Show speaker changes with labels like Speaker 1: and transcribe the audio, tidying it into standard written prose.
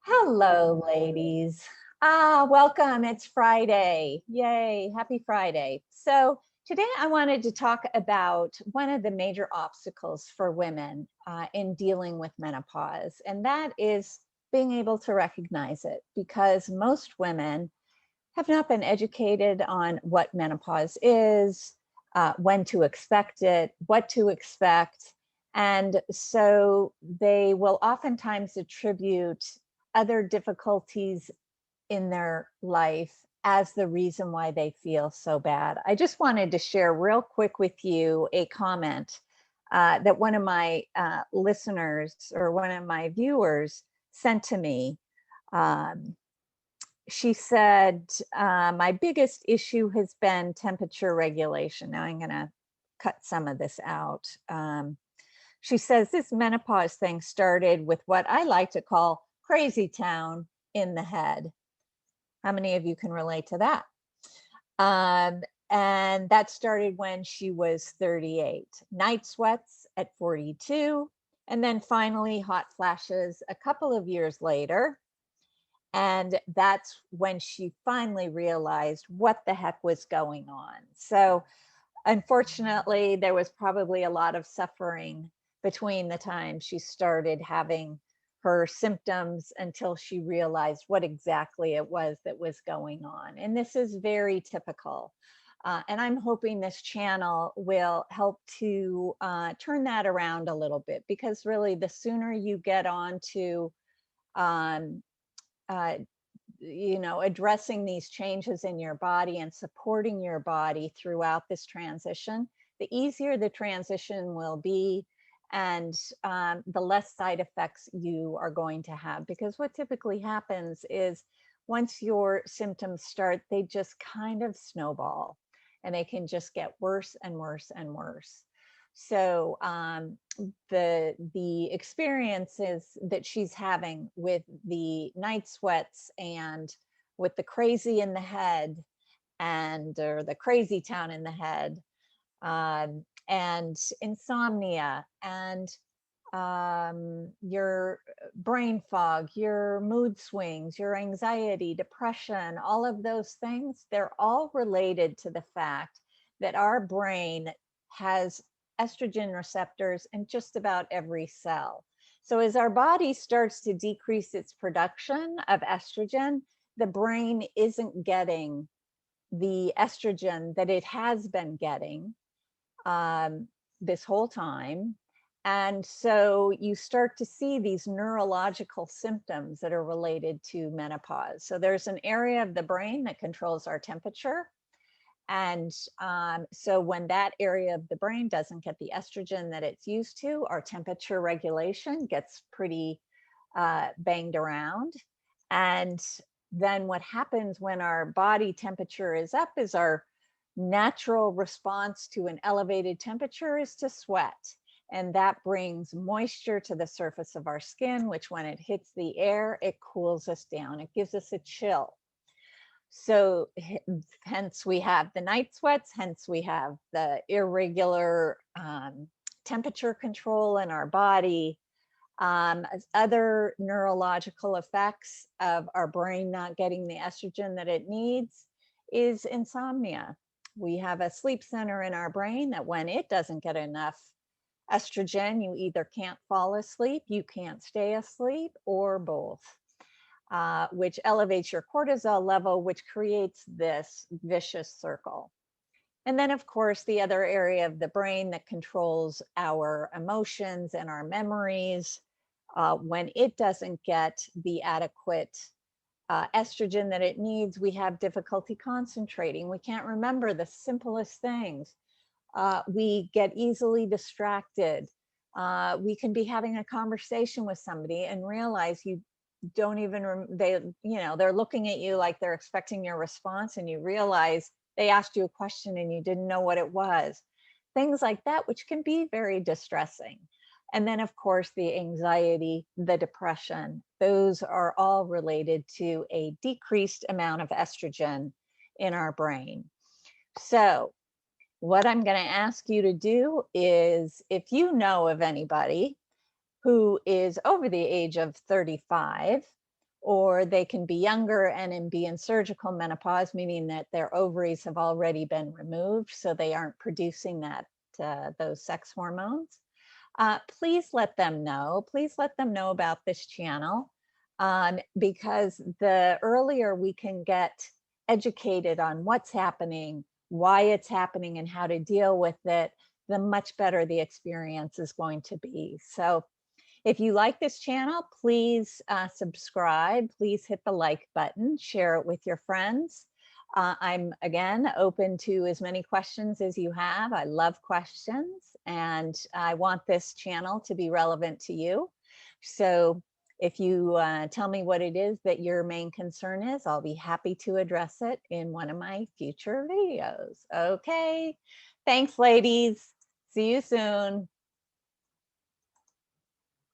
Speaker 1: Hello, ladies. Welcome. It's Friday. Yay. Happy Friday. So, today I wanted to talk about one of the major obstacles for women in dealing with menopause, and that is being able to recognize it because most women have not been educated on what menopause is, when to expect it, what to expect. And so they will oftentimes attribute other difficulties in their life as the reason why they feel so bad. I just wanted to share real quick with you a comment that one of my listeners or one of my viewers sent to me. Um, she said, my biggest issue has been temperature regulation. Now I'm going to cut some of this out. She says this menopause thing started with what I like to call Crazytown in the head. How many of you can relate to that? And that started when she was 38. Night sweats at 42, and then finally hot flashes a couple of years later. And that's when she finally realized what the heck was going on. So unfortunately, there was probably a lot of suffering between the time she started having her symptoms until she realized what exactly it was that was going on. And this is very typical. And I'm hoping this channel will help to turn that around a little bit, because really the sooner you get on to um, uh, addressing these changes in your body and supporting your body throughout this transition, the easier the transition will be, and the less side effects you are going to have. Because what typically happens is once your symptoms start, they just kind of snowball and they can just get worse and worse and worse. So the experiences that she's having with the night sweats and with the crazy in the head or the crazy town in the head, and insomnia and your brain fog, your mood swings, your anxiety, depression, all of those things, they're all related to the fact that our brain has estrogen receptors in just about every cell. So as our body starts to decrease its production of estrogen, the brain isn't getting the estrogen that it has been getting this whole time. And so you start to see these neurological symptoms that are related to menopause. So there's an area of the brain that controls our temperature. And so when that area of the brain doesn't get the estrogen that it's used to, our temperature regulation gets pretty banged around. And then what happens when our body temperature is up is our natural response to an elevated temperature is to sweat. And that brings moisture to the surface of our skin, which when it hits the air, it cools us down. It gives us a chill. So hence we have the night sweats, hence we have the irregular temperature control in our body. Other neurological effects of our brain not getting the estrogen that it needs is insomnia. We have a sleep center in our brain that when it doesn't get enough estrogen, you either can't fall asleep, you can't stay asleep, or both, which elevates your cortisol level, which creates this vicious circle. And then, of course, the other area of the brain that controls our emotions and our memories, when it doesn't get the adequate estrogen that it needs, we have difficulty concentrating. We can't remember the simplest things. We get easily distracted. We can be having a conversation with somebody and realize you don't even, they're looking at you like they're expecting your response, and you realize they asked you a question and you didn't know what it was. Things like that, which can be very distressing. And then, of course, the anxiety, the depression, those are all related to a decreased amount of estrogen in our brain. So what I'm going to ask you to do is, if you know of anybody who is over the age of 35, or they can be younger and be in surgical menopause, meaning that their ovaries have already been removed, so they aren't producing those sex hormones. Please let them know. Please let them know about this channel, because the earlier we can get educated on what's happening, why it's happening, and how to deal with it, the much better the experience is going to be. So if you like this channel, please subscribe. Please hit the like button, share it with your friends. I'm, again, open to as many questions as you have. I love questions, and I want this channel to be relevant to you. So if you tell me what it is that your main concern is, I'll be happy to address it in one of my future videos. Okay, thanks, ladies. See you soon.